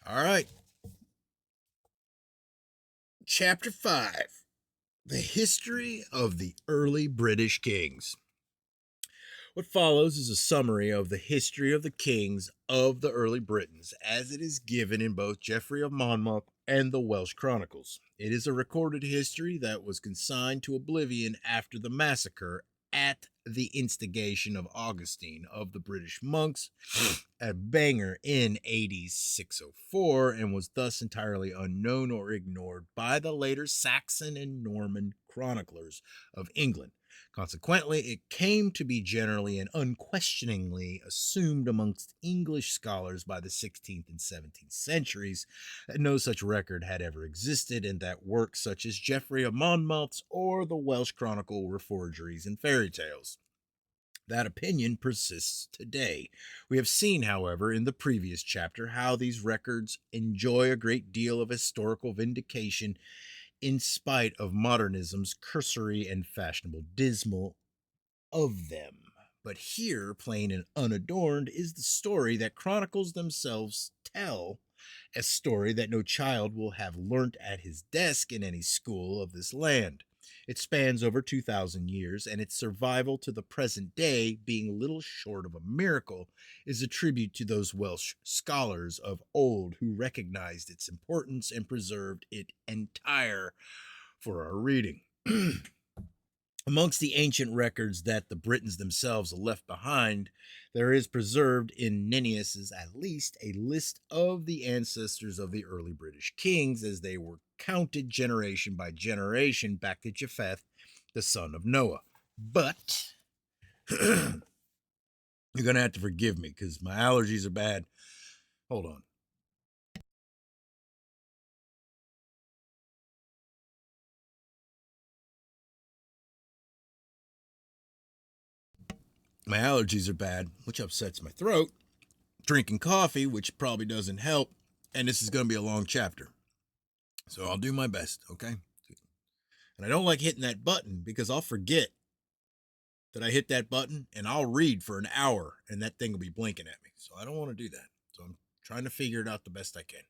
All right. Chapter 5, The History of the Early British Kings. What follows is a summary of the history of the kings of the early Britons as it is given in both Geoffrey of Monmouth and the Welsh Chronicles. It is a recorded history that was consigned to oblivion after the massacre at the instigation of Augustine of the British monks at Bangor in AD 604 and was thus entirely unknown or ignored by the later Saxon and Norman chroniclers of England. Consequently, it came to be generally and unquestioningly assumed amongst English scholars by the 16th and 17th centuries that no such record had ever existed, and that works such as Geoffrey of Monmouth's or the Welsh Chronicle were forgeries and fairy tales. That opinion persists today. We have seen, however, in the previous chapter, how these records enjoy a great deal of historical vindication in spite of modernism's cursory and fashionable dismal of them. But here, plain and unadorned, is the story that chronicles themselves tell, a story that no child will have learnt at his desk in any school of this land. It spans over 2,000 years, and its survival to the present day, being little short of a miracle, is a tribute to those Welsh scholars of old who recognized its importance and preserved it entire for our reading. Amongst the ancient records that the Britons themselves left behind, there is preserved in Nennius's at least a list of the ancestors of the early British kings as they were counted generation by generation back to Japheth, the son of Noah. But you're going to have to forgive me because my allergies are bad. Hold on. My allergies are bad, which upsets my throat. Drinking coffee, which probably doesn't help. And this is going to be a long chapter. So I'll do my best, okay? And I don't like hitting that button because I'll forget that I hit that button and I'll read for an hour and that thing will be blinking at me. So I don't want to do that. So I'm trying to figure it out the best I can.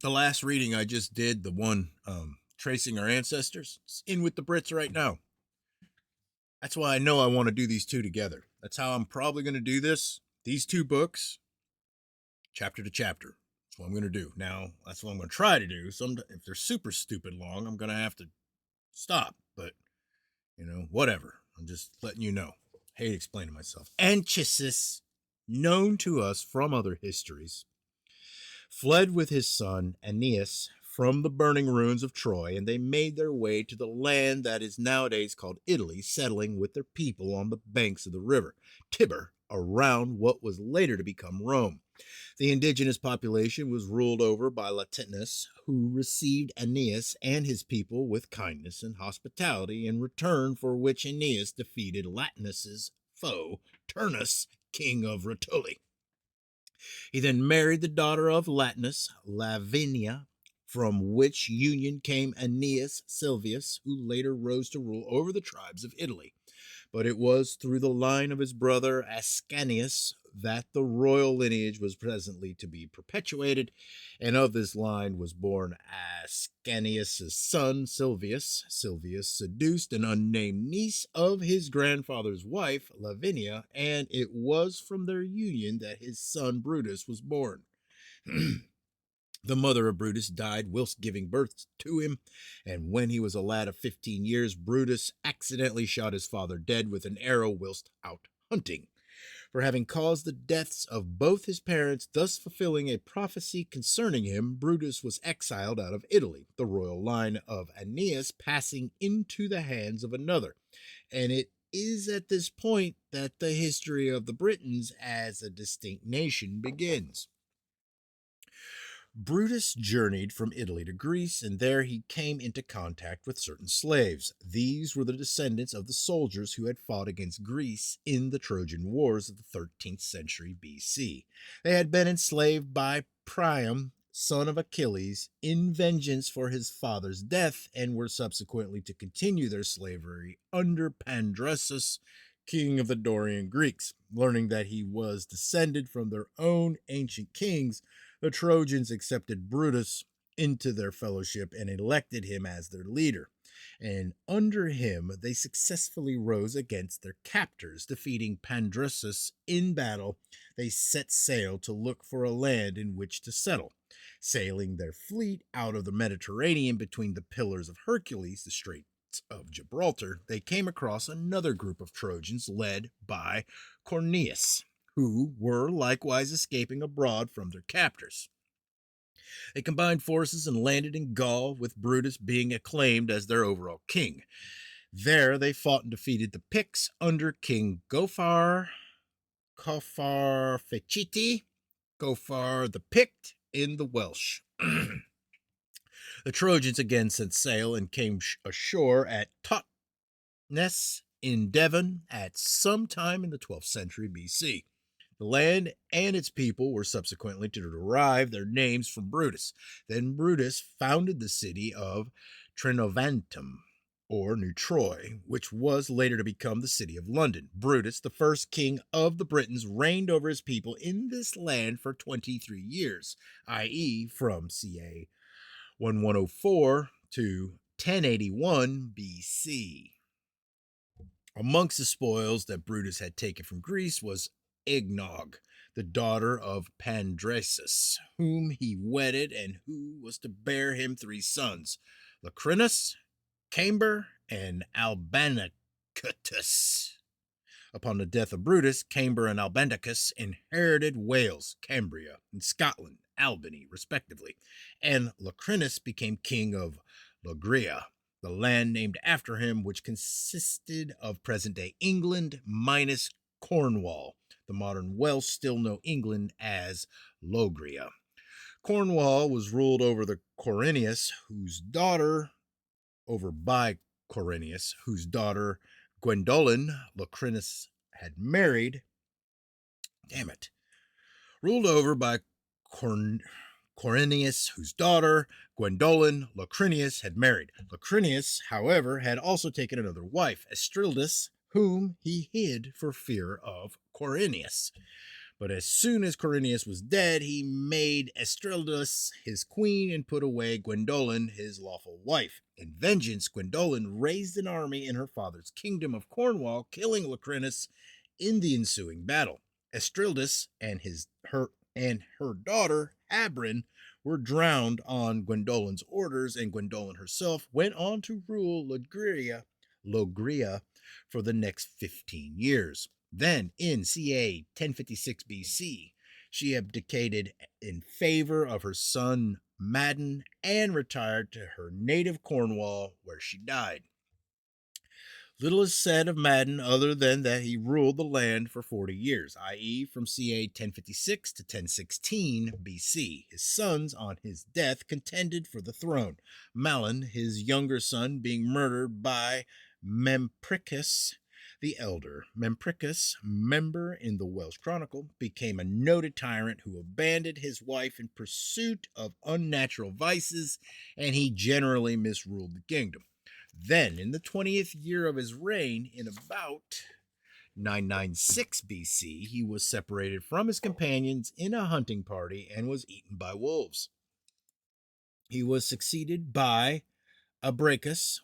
The last reading I just did, the one tracing our ancestors, it's in with the Brits right now. That's why I know I want to do these two together. That's how I'm probably going to do this. These two books, chapter to chapter. That's what I'm going to do. Now, that's what I'm going to try to do. If they're super stupid long, I'm going to have to stop. But, whatever. I'm just letting you know. I hate explaining myself. Anchises, known to us from other histories, fled with his son Aeneas from the burning ruins of Troy, and they made their way to the land that is nowadays called Italy, settling with their people on the banks of the river Tiber, around what was later to become Rome. The indigenous population was ruled over by Latinus, who received Aeneas and his people with kindness and hospitality, in return for which Aeneas defeated Latinus's foe, Turnus, king of Rutuli. He then married the daughter of Latinus, Lavinia, from which union came Aeneas Silvius, who later rose to rule over the tribes of Italy. But it was through the line of his brother Ascanius that the royal lineage was presently to be perpetuated, and of this line was born Ascanius' son Silvius. Silvius seduced an unnamed niece of his grandfather's wife, Lavinia, and it was from their union that his son Brutus was born. The mother of Brutus died whilst giving birth to him, and when he was a lad of 15 years, Brutus accidentally shot his father dead with an arrow whilst out hunting. For having caused the deaths of both his parents, thus fulfilling a prophecy concerning him, Brutus was exiled out of Italy, the royal line of Aeneas passing into the hands of another. And it is at this point that the history of the Britons as a distinct nation begins. Brutus journeyed from Italy to Greece, and there he came into contact with certain slaves. These were the descendants of the soldiers who had fought against Greece in the Trojan Wars of the 13th century BC. They had been enslaved by Priam, son of Achilles, in vengeance for his father's death, and were subsequently to continue their slavery under Pandressus, king of the Dorian Greeks. Learning that he was descended from their own ancient kings, the Trojans accepted Brutus into their fellowship and elected him as their leader. And under him, they successfully rose against their captors, defeating Pandrsus in battle. They set sail to look for a land in which to settle. Sailing their fleet out of the Mediterranean between the Pillars of Hercules, the Straits of Gibraltar, they came across another group of Trojans led by Corneus, who were likewise escaping abroad from their captors. They combined forces and landed in Gaul, with Brutus being acclaimed as their overall king. There they fought and defeated the Picts under King Gophar Feciti, Gophar the Pict in the Welsh. The Trojans again set sail and came ashore at Totnes in Devon at some time in the 12th century BC. The land and its people were subsequently to derive their names from Brutus. Then Brutus founded the city of Trinovantum, or New Troy, which was later to become the city of London. Brutus, the first king of the Britons, reigned over his people in this land for 23 years, i.e., from ca. 1104 to 1081 BC. Amongst the spoils that Brutus had taken from Greece was Eggnog, the daughter of Pandrsus, whom he wedded and who was to bear him 3 sons, Lacrinus, Camber, and Albanicatus. Upon the death of Brutus, Camber and Albandicus inherited Wales, Cambria, and Scotland, Albany, respectively, and Lacrinus became king of Logria, the land named after him, which consisted of present-day England minus Cornwall. The modern Welsh still know England as Logria. Cornwall was ruled over by Cornelius, whose daughter Gwendolen Lacrinus had married. Ruled over by Cornelius, whose daughter Gwendolen Lacrinus had married. Lacrinus, however, had also taken another wife, Estrildus, whom he hid for fear of Cornelius. But as soon as Cornelius was dead, he made Estrildus his queen and put away Gwendolen, his lawful wife. In vengeance, Gwendolen raised an army in her father's kingdom of Cornwall, killing Lacrinus in the ensuing battle. Estrildus and her daughter Abrin were drowned on Gwendolen's orders, and Gwendolen herself went on to rule Logria for the next 15 years. Then, in ca. 1056 BC, she abdicated in favor of her son Madden and retired to her native Cornwall, where she died. Little is said of Madden other than that he ruled the land for 40 years, i.e. from ca. 1056 to 1016 BC. His sons, on his death, contended for the throne, Malin, his younger son, being murdered by Mempricus the elder. Mempricus, member in the Welsh Chronicle, became a noted tyrant who abandoned his wife in pursuit of unnatural vices, and he generally misruled the kingdom. Then, in the 20th year of his reign, in about 996 BC, he was separated from his companions in a hunting party and was eaten by wolves. He was succeeded by Abracus,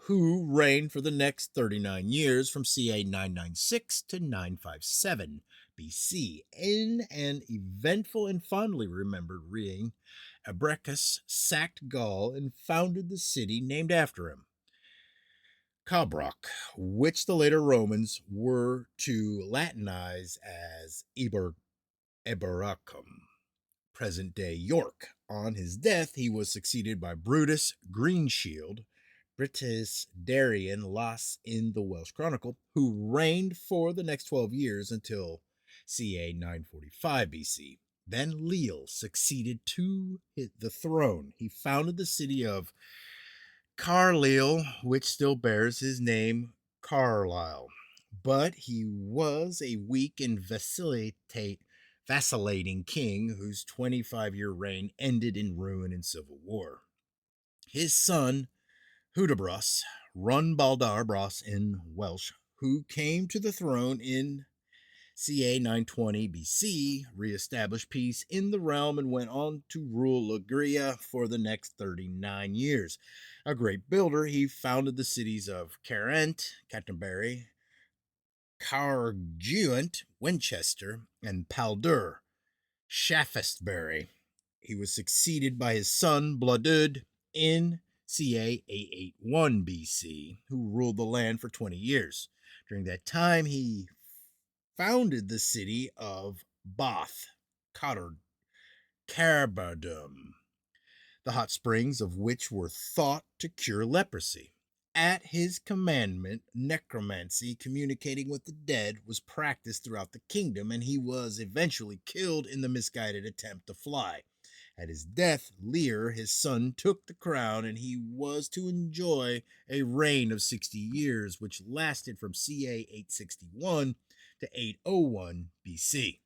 who reigned for the next 39 years from ca. 996 to 957 BC. In an eventful and fondly remembered reign, Abracus sacked Gaul and founded the city named after him, Cabroc, which the later Romans were to Latinize as Eboracum, present-day York. On his death, he was succeeded by Brutus Greenshield, Britus Darian Las in the Welsh Chronicle, who reigned for the next 12 years until ca. 945 BC. Then Leal succeeded to the throne. He founded the city of Carlisle, which still bears his name, Carlisle. But he was a weak and vacillating king whose 25-year reign ended in ruin and civil war. His son, Hudibras, Run Baldar Bros in Welsh, who came to the throne in ca 920 BC, reestablished peace in the realm, and went on to rule Lygria for the next 39 years. A great builder, he founded the cities of Carent, Canterbury, Carguent, Winchester, and Paldur, Shaftesbury. He was succeeded by his son Bladud in ca 881 BC, who ruled the land for 20 years. During that time, he founded the city of Bath, Carbadum, the hot springs of which were thought to cure leprosy. At his commandment, necromancy, communicating with the dead, was practiced throughout the kingdom, and he was eventually killed in the misguided attempt to fly. At his death, Lear, his son, took the crown, and he was to enjoy a reign of 60 years, which lasted from ca 861 to 801 BC.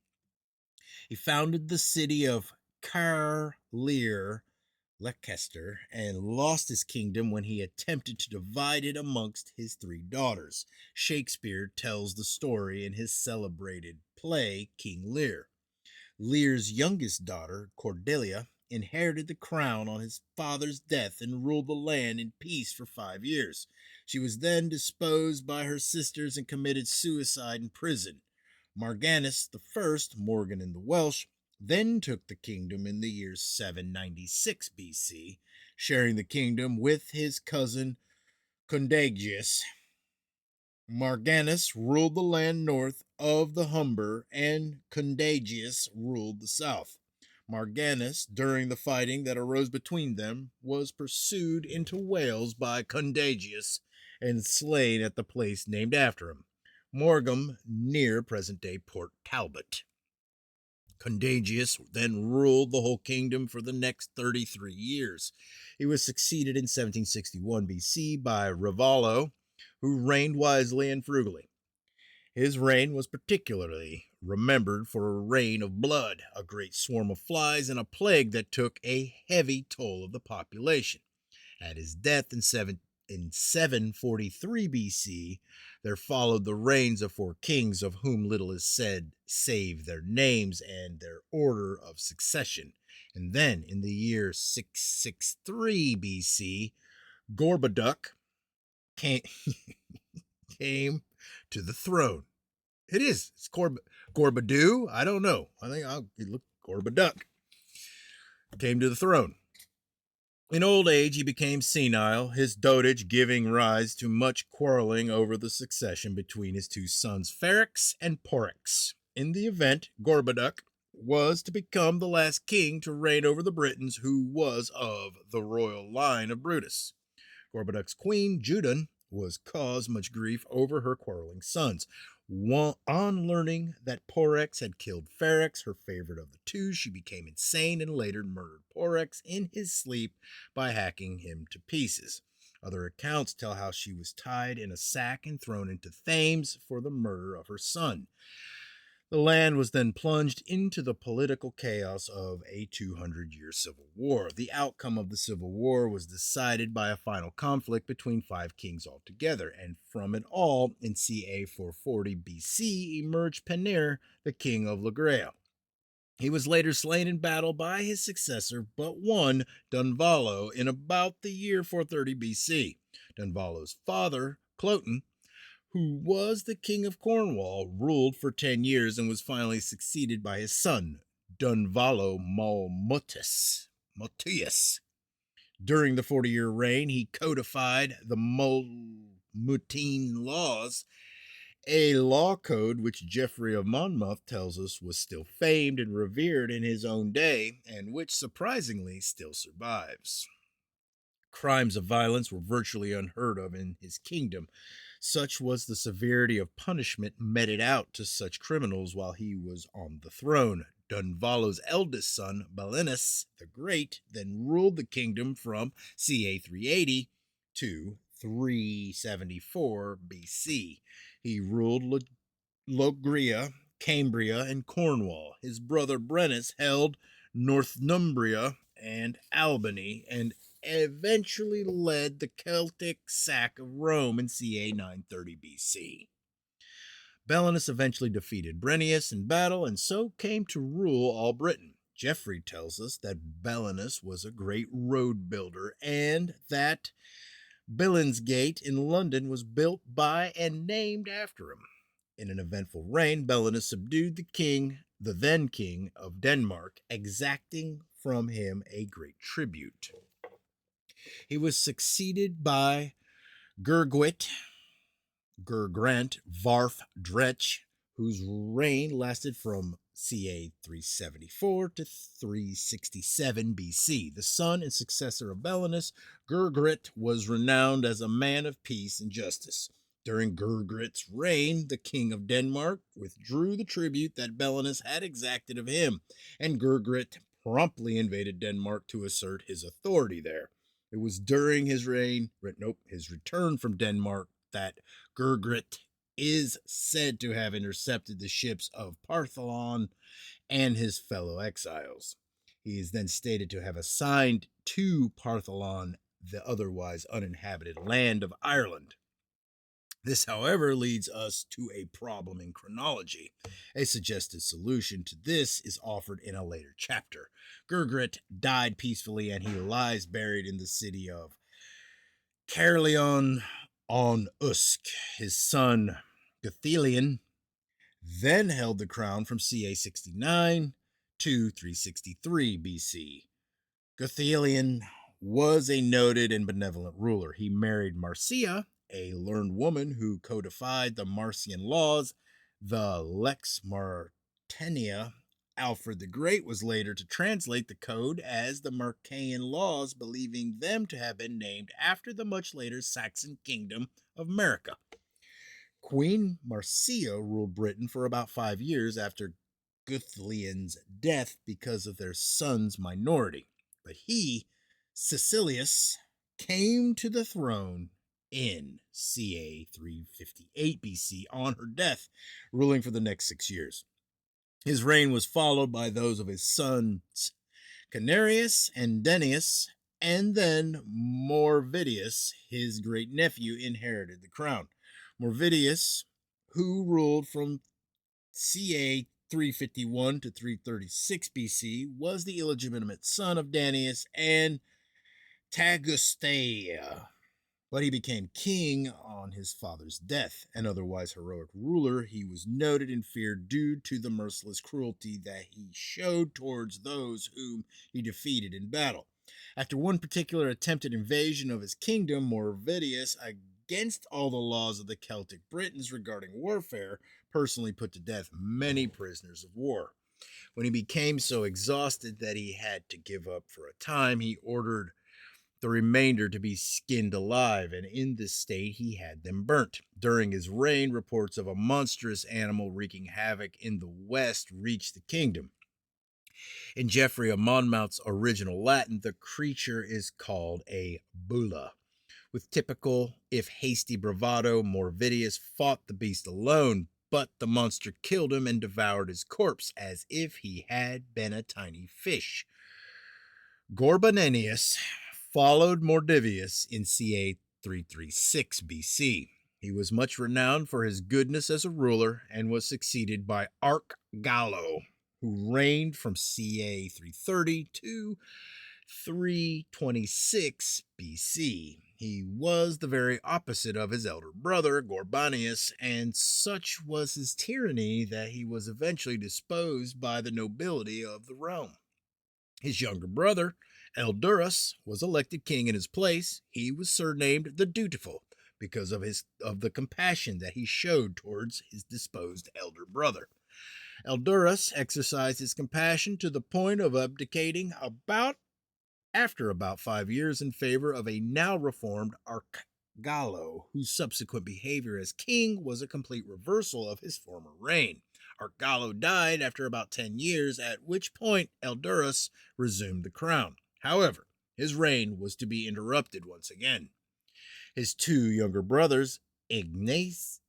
He founded the city of Carlear, Leicester, and lost his kingdom when he attempted to divide it amongst his three daughters. Shakespeare tells the story in his celebrated play King Lear. Lear's youngest daughter, Cordelia, inherited the crown on his father's death and ruled the land in peace for 5 years. She was then disposed by her sisters and committed suicide in prison. Marganus I, Morgan in the Welsh, then took the kingdom in the year 796 BC, sharing the kingdom with his cousin Condagius. Marganus ruled the land north of the Humber, and Condagius ruled the south. Marganus, during the fighting that arose between them, was pursued into Wales by Condagius and slain at the place named after him, Morgum, near present-day Port Talbot. Condagius then ruled the whole kingdom for the next 33 years. He was succeeded in 1761 BC by Ravallo, who reigned wisely and frugally. His reign was particularly remembered for a rain of blood, a great swarm of flies, and a plague that took a heavy toll of the population. At his death in 743 BC, there followed the reigns of 4 kings, of whom little is said save their names and their order of succession. And then, in the year 663 BC, Gorboduc came, came to the throne. It's Gorbadoo? I don't know. I think I'll look Gorboduc. Came to the throne. In old age, he became senile, his dotage giving rise to much quarreling over the succession between his 2 sons, Ferrex and Porrex. In the event, Gorboduc was to become the last king to reign over the Britons, who was of the royal line of Brutus. Gorboduc's queen, Judon, was caused much grief over her quarreling sons. On learning that Porrex had killed Ferrex, her favorite of the 2, she became insane and later murdered Porrex in his sleep by hacking him to pieces. Other accounts tell how she was tied in a sack and thrown into Thames for the murder of her son. The land was then plunged into the political chaos of a 200-year civil war. The outcome of the civil war was decided by a final conflict between 5 kings altogether, and from it all, in ca 440 BC, emerged Penir, the king of Lygria. He was later slain in battle by his successor, but one, Dunvallo, in about the year 430 BC. Dunvallo's father, Cloten, who was the king of Cornwall, ruled for 10 years and was finally succeeded by his son, Dunvallo Malmutius. During the 40-year reign, he codified the Malmutine laws, a law code which Geoffrey of Monmouth tells us was still famed and revered in his own day, and which surprisingly still survives. Crimes of violence were virtually unheard of in his kingdom. Such was the severity of punishment meted out to such criminals while he was on the throne. Dunvallo's eldest son, Belinus the Great, then ruled the kingdom from ca 380 to 374 BC. He ruled Logria, Cambria, and Cornwall. His brother Brennus held Northumbria and Albany, and eventually led the Celtic sack of Rome in ca 930 BC. Belenus eventually defeated Brennus in battle and so came to rule all Britain. Geoffrey tells us that Belenus was a great road builder and that Billingsgate in London was built by and named after him. In an eventful reign, Belenus subdued the then king of Denmark, exacting from him a great tribute. He was succeeded by Gurgwit, Gurgrant Varf Dretch, whose reign lasted from ca 374 to 367 BC. The son and successor of Belenus, Gurgrit was renowned as a man of peace and justice. During Gurgrit's reign, the king of Denmark withdrew the tribute that Belenus had exacted of him, and Gurgrit promptly invaded Denmark to assert his authority there. It was during his return from Denmark that Gurgrit is said to have intercepted the ships of Partholon and his fellow exiles. He is then stated to have assigned to Partholon the otherwise uninhabited land of Ireland. This, however, leads us to a problem in chronology. A suggested solution to this is offered in a later chapter. Gurgrit died peacefully and he lies buried in the city of Caerleon on Usk. His son, Guthelion, then held the crown from ca 69 to 363 BC. Guthelion was a noted and benevolent ruler. He married Marcia, a learned woman who codified the Marcian laws, the Lex Martenia. Alfred the Great was later to translate the code as the Marcaean laws, believing them to have been named after the much later Saxon kingdom of America. Queen Marcia ruled Britain for about 5 years after Guthlion's death because of their son's minority. But he, Caecilius, came to the throne in ca 358 BC on her death, ruling for the next 6 years. His reign was followed by those of his sons Canarius and Denius, and then Morvidius, his great nephew, inherited the crown. Morvidius, who ruled from ca 351 to 336 BC, was the illegitimate son of Danius and Tagusteia, but he became king on his father's death. An otherwise heroic ruler, he was noted and feared due to the merciless cruelty that he showed towards those whom he defeated in battle. After one particular attempted invasion of his kingdom, Morvidius, against all the laws of the Celtic Britons regarding warfare, personally put to death many prisoners of war. When he became so exhausted that he had to give up for a time, he ordered the remainder to be skinned alive, and in this state he had them burnt. During his reign, reports of a monstrous animal wreaking havoc in the west reached the kingdom. In Geoffrey of Monmouth's original Latin, the creature is called a bulla. With typical, if hasty bravado, Morvidius fought the beast alone, but the monster killed him and devoured his corpse as if he had been a tiny fish. Gorbanenius followed Mordivius in ca 336 BC. He was much renowned for his goodness as a ruler and was succeeded by Archgallo, who reigned from ca 330 to 326 BC. He was the very opposite of his elder brother, Gorbanius, and such was his tyranny that he was eventually disposed by the nobility of the realm. His younger brother, Eldurus, was elected king in his place. He was surnamed the Dutiful because of the compassion that he showed towards his disposed elder brother. Eldurus exercised his compassion to the point of abdicating after about 5 years in favor of a now reformed Archgallo, whose subsequent behavior as king was a complete reversal of his former reign. Archgallo died after about 10 years, at which point Eldurus resumed the crown. However, his reign was to be interrupted once again. His 2 younger brothers, Ignaeus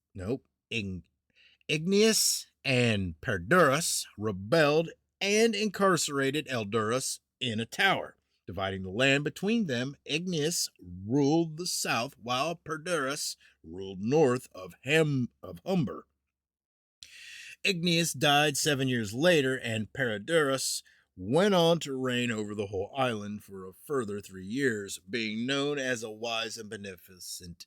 and Perdurus, rebelled and incarcerated Eldurus in a tower. Dividing the land between them, Ignaeus ruled the south while Perdurus ruled north of Humber. Igneus died 7 years later, and Perodorus went on to reign over the whole island for a further 3 years, being known as a wise and beneficent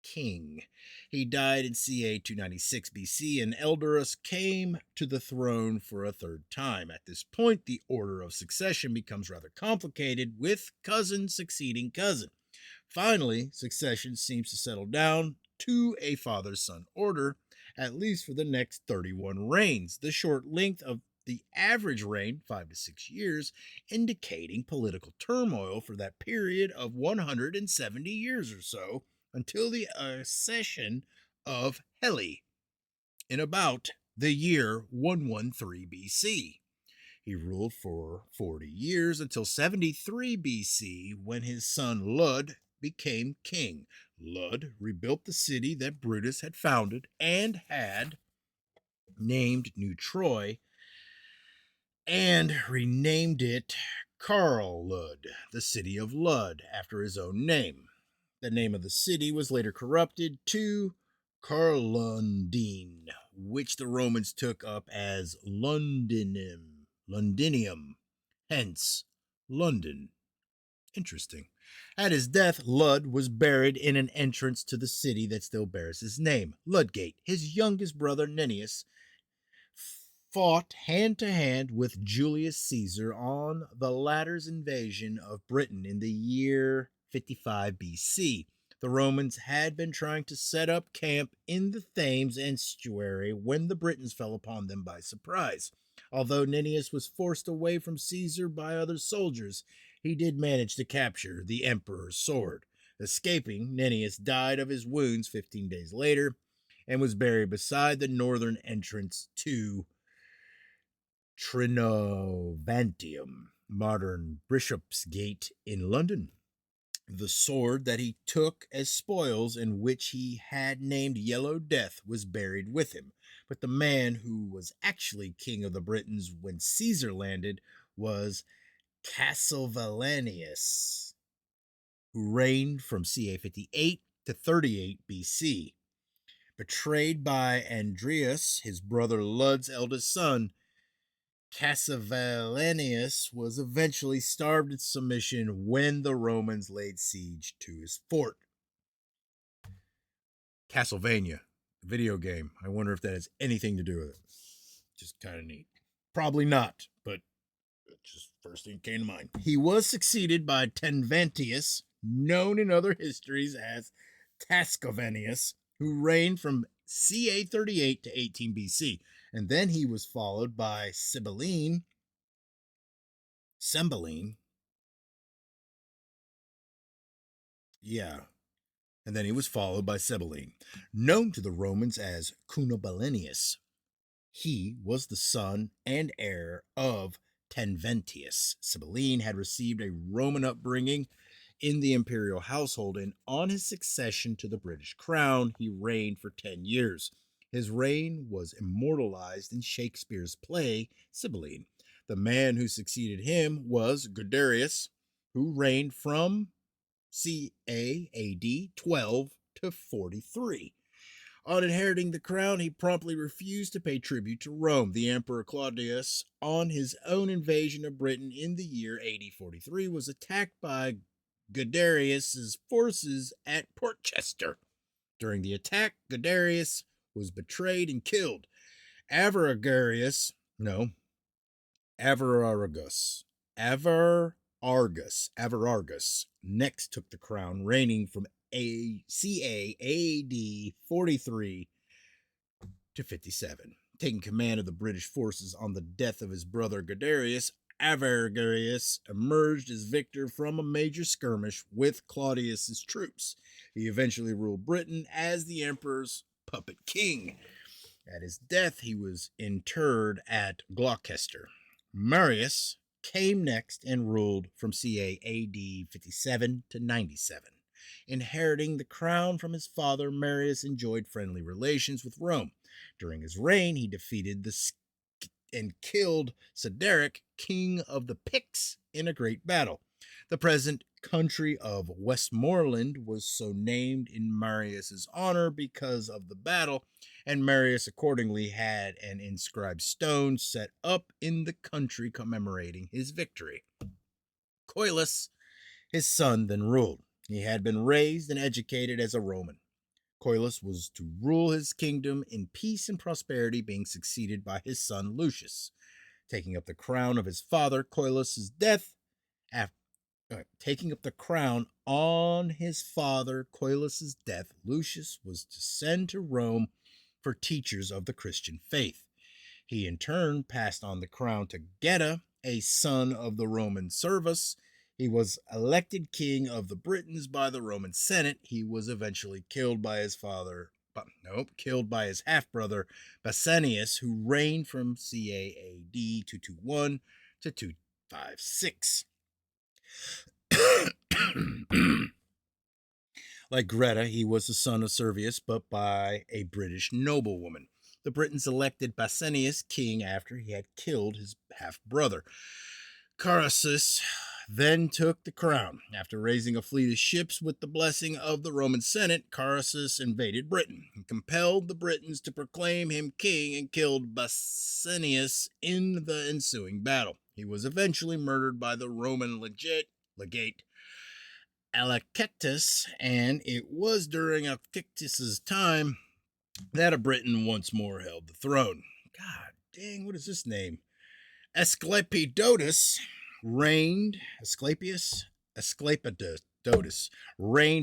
king. He died in ca 296 BC, and Eldorus came to the throne for a third time. At this point, the order of succession becomes rather complicated, with cousin succeeding cousin. Finally, succession seems to settle down to a father son order, at least for the next 31 reigns. The short length of the average reign, 5 to 6 years, indicating political turmoil for that period of 170 years or so, until the accession of Heli in about the year 113 BC. He ruled for 40 years until 73 BC, when his son Lud became king. Lud rebuilt the city that Brutus had founded and had named New Troy, and renamed it Carl Lud, the city of Lud, after his own name. The name of the city was later corrupted to Carlundine, which the Romans took up as Londinium, hence London. Interesting. At his death, Lud was buried in an entrance to the city that still bears his name, Ludgate. His youngest brother, Nennius, fought hand to hand with Julius Caesar on the latter's invasion of Britain in the year 55 BC. The Romans had been trying to set up camp in the Thames estuary when the Britons fell upon them by surprise. Although Nennius was forced away from Caesar by other soldiers, he did manage to capture the emperor's sword. Escaping, Nennius died of his wounds 15 days later and was buried beside the northern entrance to Trinovantium, modern Bishopsgate in London. The sword that he took as spoils, and which he had named Yellow Death, was buried with him. But the man who was actually king of the Britons when Caesar landed was Cassivellanius, who reigned from ca 58 to 38 BC. Betrayed by Andreas, his brother Lud's eldest son, Cassivellanius was eventually starved into submission when the Romans laid siege to his fort. Castlevania, video game. I wonder if that has anything to do with it. Just kind of neat. Probably not, but just first thing came to mind. He was succeeded by Tenvantius, known in other histories as Tascovanius, who reigned from ca 38 to 18 BC. And then he was followed by Cymbeline. Yeah. And then he was followed by Cymbeline, known to the Romans as Cunobalinius. He was the son and heir of Tenventius. Cymbeline had received a Roman upbringing in the imperial household, and on his succession to the British crown, he reigned for 10 years. His reign was immortalized in Shakespeare's play, Cymbeline. The man who succeeded him was Guiderius, who reigned from ca AD 12 to 43. On inheriting the crown, he promptly refused to pay tribute to Rome. The Emperor Claudius, on his own invasion of Britain in the year AD 43, was attacked by Guiderius's forces at Portchester. During the attack, Guiderius was betrayed and killed. Avaragarius next took the crown, reigning from ca AD 43 to 57. Taking command of the British forces on the death of his brother Guiderius, Avaragarius emerged as victor from a major skirmish with Claudius's troops. He eventually ruled Britain as the emperor's puppet king. At his death, he was interred at Gloucester. Marius came next and ruled from ca AD 57 to 97. Inheriting the crown from his father, Marius enjoyed friendly relations with Rome. During his reign, he defeated and killed Cedric, king of the Picts, in a great battle. The present country of Westmoreland was so named in Marius's honor because of the battle, and Marius accordingly had an inscribed stone set up in the country commemorating his victory. Coelus, his son, then ruled. He had been raised and educated as a Roman. Coelus was to rule his kingdom in peace and prosperity, being succeeded by his son Lucius. Taking up the crown of his father, Coelus's death, taking up the crown on his father Coelus's death, Lucius was to send to Rome for teachers of the Christian faith. He in turn passed on the crown to Geta, a son of the Roman Servus. He was elected king of the Britons by the Roman Senate. He was eventually killed by his half-brother Basanius, who reigned from CAAD 221 to 256. Like Greta, he was the son of Servius, but by a British noblewoman. The Britons elected Basanius king after he had killed his half-brother. Carausius then took the crown. After raising a fleet of ships with the blessing of the Roman Senate, Carausius invaded Britain and compelled the Britons to proclaim him king and killed Basanius in the ensuing battle. He was eventually murdered by the Roman legate Alcestis, and it was during Alcestis's time that a Briton once more held the throne. God dang, what is this name? Asclepiodus reigned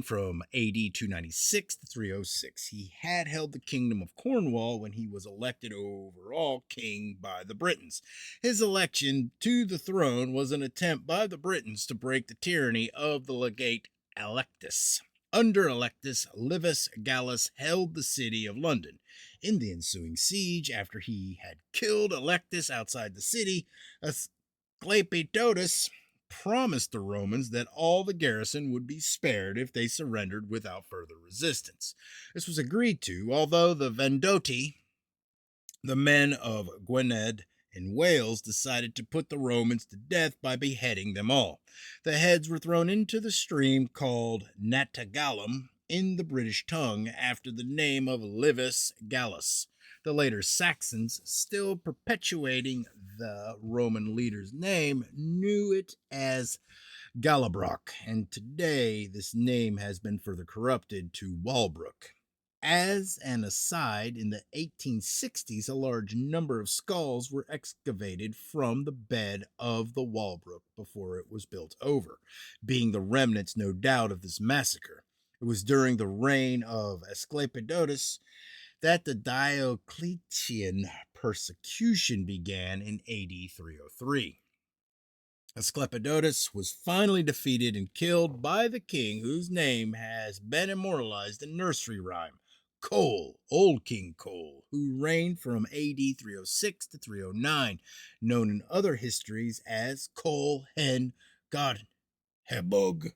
from AD 296 to 306. He had held the kingdom of Cornwall when he was elected overall king by the Britons. His election to the throne was an attempt by the Britons to break the tyranny of the legate Electus. Under Electus, Livius Gallus held the city of London. In the ensuing siege, after he had killed Electus outside the city, Asclepiodus promised the Romans that all the garrison would be spared if they surrendered without further resistance. This was agreed to, although the Vendoti, the men of Gwynedd in Wales, decided to put the Romans to death by beheading them all. The heads were thrown into the stream called Natagallum in the British tongue after the name of Livius Gallus. The later Saxons, still perpetuating the Roman leader's name, knew it as Gallabroch, and today this name has been further corrupted to Walbrook. As an aside, in the 1860s, a large number of skulls were excavated from the bed of the Walbrook before it was built over, being the remnants, no doubt, of this massacre. It was during the reign of Asclepiodus that the Diocletian persecution began in AD 303. Asclepiodus was finally defeated and killed by the king whose name has been immortalized in nursery rhyme, Cole, Old King Cole, who reigned from AD 306 to 309, known in other histories as Cole Hen Godhebog.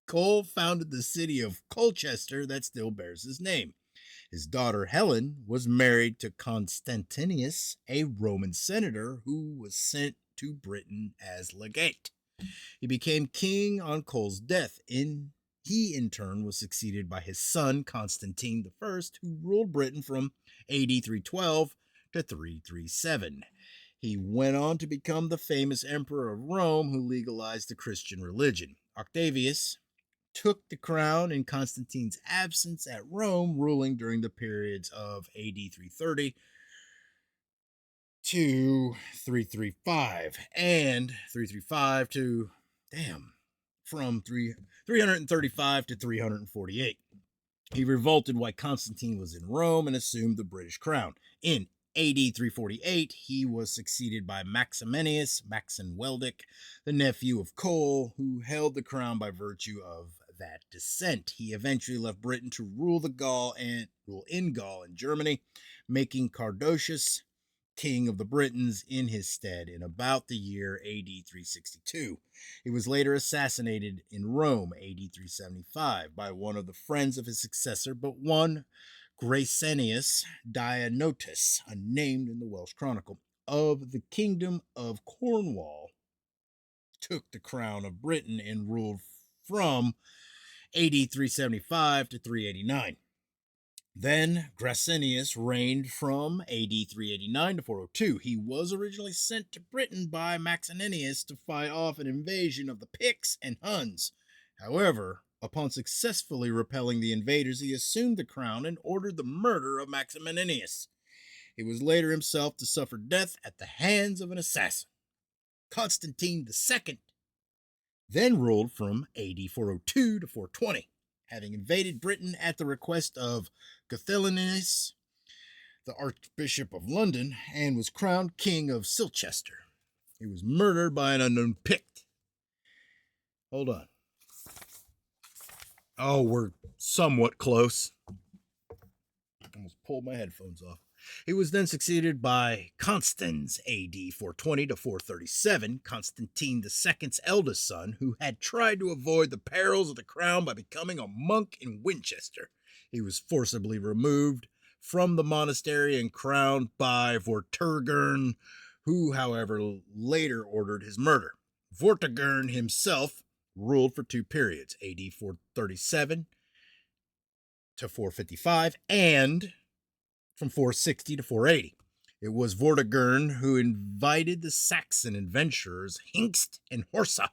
Cole founded the city of Colchester that still bears his name. His daughter Helen was married to Constantius, a Roman senator who was sent to Britain as legate. He became king on Cole's death. He in turn was succeeded by his son Constantine I, who ruled Britain from AD 312 to 337. He went on to become the famous emperor of Rome who legalized the Christian religion. Octavius took the crown in Constantine's absence at Rome, ruling during the periods of AD 330 to 335 and 335 to from 335 to 348. He revolted while Constantine was in Rome and assumed the British crown. In AD 348, he was succeeded by Maximinius Weldic, the nephew of Cole, who held the crown by virtue of that descent. He eventually left Britain to rule in Gaul and Germany, making Cardocius king of the Britons in his stead in about the year AD 362. He was later assassinated in Rome, AD 375, by one of the friends of his successor, but one Gracenius Dianotus, unnamed in the Welsh Chronicle, of the kingdom of Cornwall, took the crown of Britain and ruled from AD 375 to 389. Then Gracinius reigned from AD 389 to 402. He was originally sent to Britain by Maxentius to fight off an invasion of the Picts and Huns. However, upon successfully repelling the invaders, he assumed the crown and ordered the murder of Maxentius. He was later himself to suffer death at the hands of an assassin. Constantine II then ruled from AD 402 to 420, having invaded Britain at the request of Guthalinus, the Archbishop of London, and was crowned King of Silchester. He was murdered by an unknown Pict. Hold on. Oh, we're somewhat close. Almost pulled my headphones off. He was then succeeded by Constans, AD 420 to 437, Constantine II's eldest son, who had tried to avoid the perils of the crown by becoming a monk in Winchester. He was forcibly removed from the monastery and crowned by Vortigern, who, however, later ordered his murder. Vortigern himself ruled for two periods, AD 437 to 455, and from 460 to 480. It was Vortigern who invited the Saxon adventurers Hengst and Horsa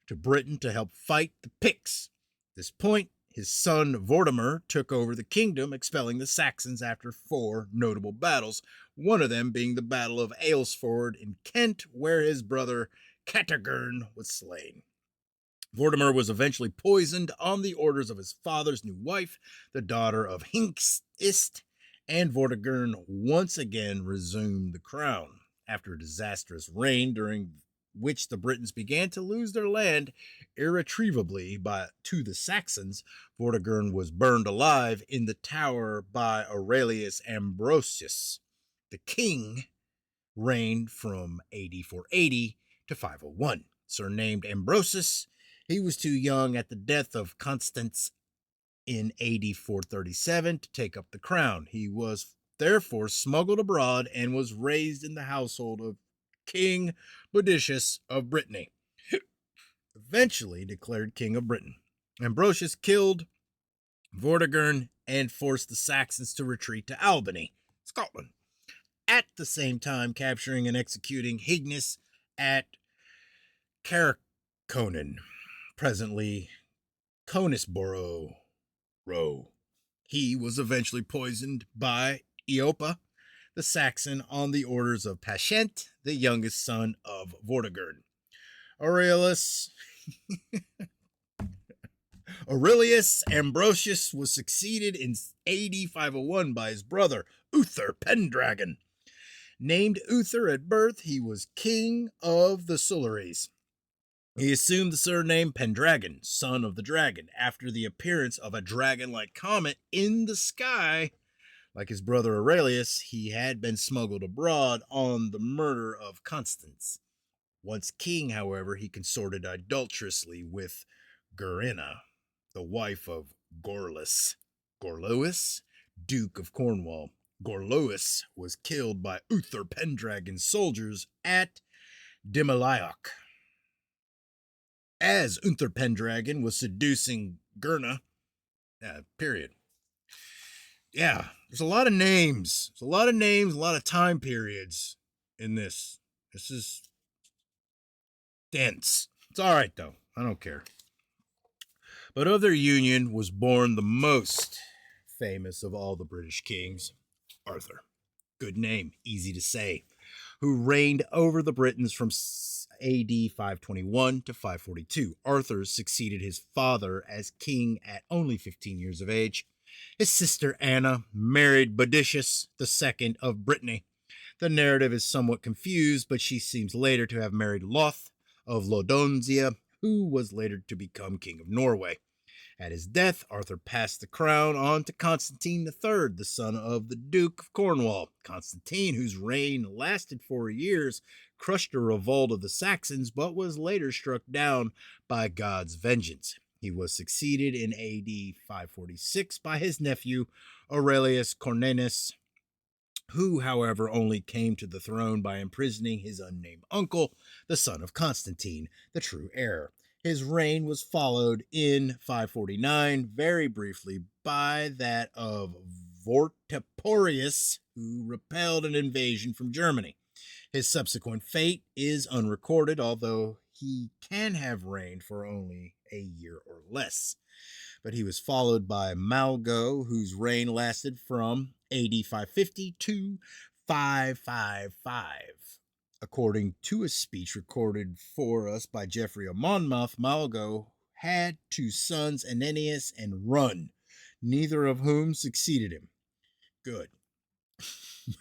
to Britain to help fight the Picts. At this point, his son Vortimer took over the kingdom, expelling the Saxons after 4 notable battles, one of them being the Battle of Aylesford in Kent, where his brother Categern was slain. Vortimer was eventually poisoned on the orders of his father's new wife, the daughter of Hengist, and Vortigern once again resumed the crown. After a disastrous reign during which the Britons began to lose their land irretrievably to the Saxons, Vortigern was burned alive in the tower by Aurelius Ambrosius. The king reigned from AD 480 to 501. Surnamed Ambrosius, he was too young at the death of Constans in AD 437 to take up the crown. He was therefore smuggled abroad and was raised in the household of King Boudicca of Brittany, eventually declared King of Britain. Ambrosius killed Vortigern and forced the Saxons to retreat to Albany, Scotland, at the same time capturing and executing Hignis at Carrickconen, presently Conisborough. He was eventually poisoned by Eopa, the Saxon, on the orders of Pashent, the youngest son of Vortigern. Aurelius Ambrosius was succeeded in AD 501 by his brother Uther Pendragon. Named Uther at birth, he was king of the Silures. He assumed the surname Pendragon, son of the dragon, after the appearance of a dragon-like comet in the sky. Like his brother Aurelius, he had been smuggled abroad on the murder of Constans. Once king, however, he consorted adulterously with Gurina, the wife of Gorlois, Duke of Cornwall. Gorlois was killed by Uther Pendragon's soldiers at Dimilioch. As Uther Pendragon was seducing Gurna, period. Yeah, there's a lot of names. There's a lot of time periods in this. This is dense. It's all right, though. I don't care. But of their union was born the most famous of all the British kings, Arthur. Good name, easy to say, who reigned over the Britons from AD 521 to 542. Arthur succeeded his father as king at only 15 years of age. His sister Anna married Boudicca II of Brittany. The narrative is somewhat confused, but she seems later to have married Loth of Lodonzia, who was later to become king of Norway. At his death, Arthur passed the crown on to Constantine III, the son of the Duke of Cornwall. Constantine, whose reign lasted 4 years, crushed a revolt of the Saxons, but was later struck down by God's vengeance. He was succeeded in AD 546 by his nephew Aurelius Cornelius, who, however, only came to the throne by imprisoning his unnamed uncle, the son of Constantine, the true heir. His reign was followed in 549 very briefly by that of Vortiporius, who repelled an invasion from Germany. His subsequent fate is unrecorded, although he can have reigned for only a year or less. But he was followed by Malgo, whose reign lasted from AD 550 to 555. According to a speech recorded for us by Geoffrey of Monmouth, Malgo had two sons, Ananias and Run, neither of whom succeeded him. Good.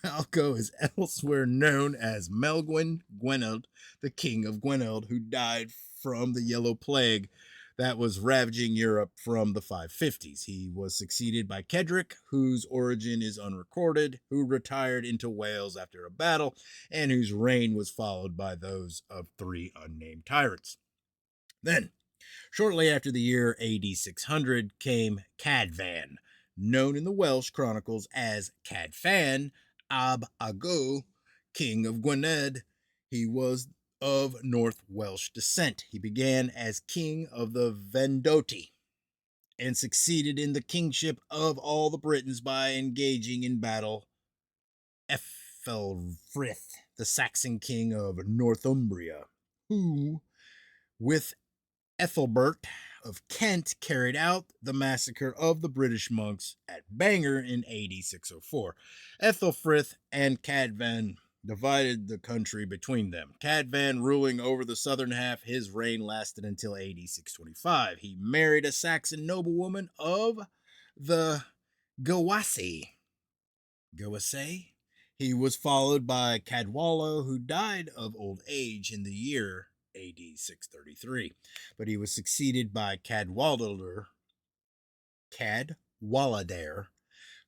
Malgo is elsewhere known as Melgwyn Gwynedd, the king of Gwynedd, who died from the Yellow Plague that was ravaging Europe from the 550s. He was succeeded by Cedric, whose origin is unrecorded, who retired into Wales after a battle, and whose reign was followed by those of three unnamed tyrants. Then, shortly after the year AD 600, came Cadfan, known in the Welsh chronicles as Cadfan ab Ago, king of Gwynedd. He was of North Welsh descent. He began as king of the Vendoti and succeeded in the kingship of all the Britons by engaging in battle Ethelfrith, the Saxon king of Northumbria, who, with Ethelbert of Kent, carried out the massacre of the British monks at Bangor in AD 604. Ethelfrith and Cadfan divided the country between them. Cadfan ruling over the southern half, his reign lasted until AD 625. He married a Saxon noblewoman of the Gawassai. He was followed by Cadwalla, who died of old age in the year AD 633, but he was succeeded by Cadwalader,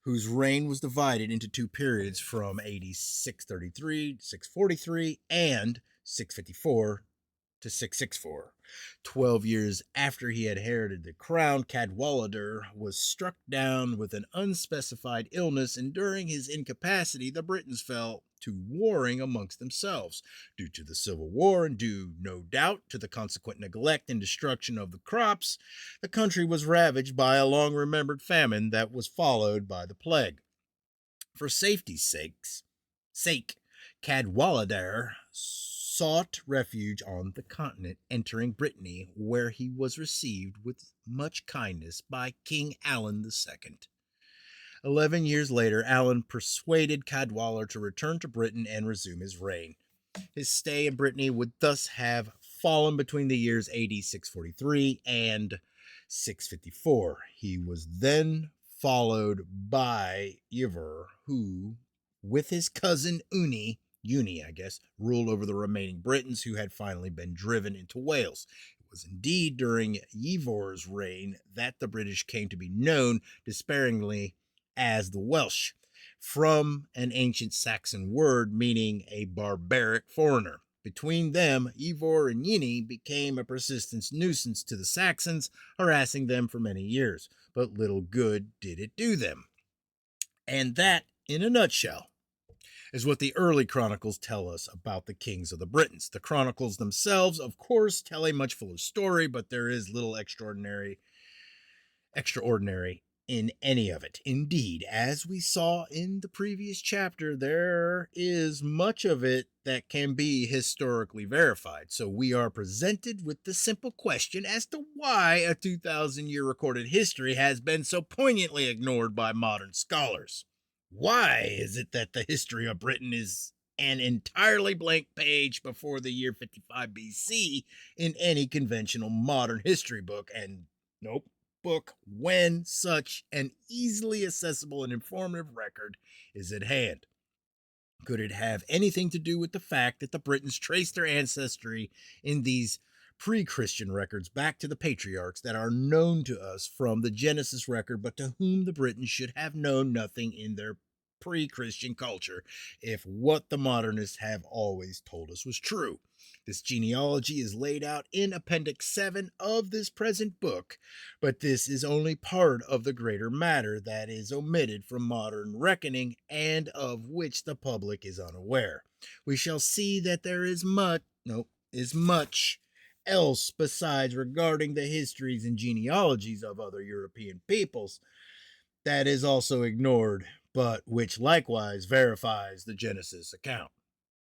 whose reign was divided into two periods from AD 633, 643, and 654 to 664. 12 years after he had inherited the crown, Cadwalader was struck down with an unspecified illness, and during his incapacity, the Britons fell to warring amongst themselves. Due to the civil war and due, no doubt, to the consequent neglect and destruction of the crops, the country was ravaged by a long-remembered famine that was followed by the plague. For safety's sake, Cadwalader sought refuge on the continent, entering Brittany, where he was received with much kindness by King Alan II. 11 years later, Alan persuaded Cadwalader to return to Britain and resume his reign. His stay in Brittany would thus have fallen between the years AD 643 and 654. He was then followed by Ivar, who, with his cousin Uni, ruled over the remaining Britons who had finally been driven into Wales. It was indeed during Ivor's reign that the British came to be known despairingly as the Welsh, from an ancient Saxon word meaning a barbaric foreigner. Between them, Ivor and Yini became a persistent nuisance to the Saxons, harassing them for many years, but little good did it do them. And that, in a nutshell, is what the early chronicles tell us about the kings of the Britons. The chronicles themselves, of course, tell a much fuller story, but there is little extraordinary in any of it. Indeed, as we saw in the previous chapter, there is much of it that can be historically verified. So we are presented with the simple question as to why a 2,000-year recorded history has been so poignantly ignored by modern scholars. Why is it that the history of Britain is an entirely blank page before the year 55 BC in any conventional modern history book, and book when such an easily accessible and informative record is at hand? Could it have anything to do with the fact that the Britons traced their ancestry in these pre-Christian records back to the patriarchs that are known to us from the Genesis record, but to whom the Britons should have known nothing in their pre-Christian culture, if what the modernists have always told us was true? This genealogy is laid out in Appendix 7 of this present book, but this is only part of the greater matter that is omitted from modern reckoning and of which the public is unaware. We shall see that there is much else besides regarding the histories and genealogies of other European peoples that is also ignored, but which likewise verifies the Genesis account.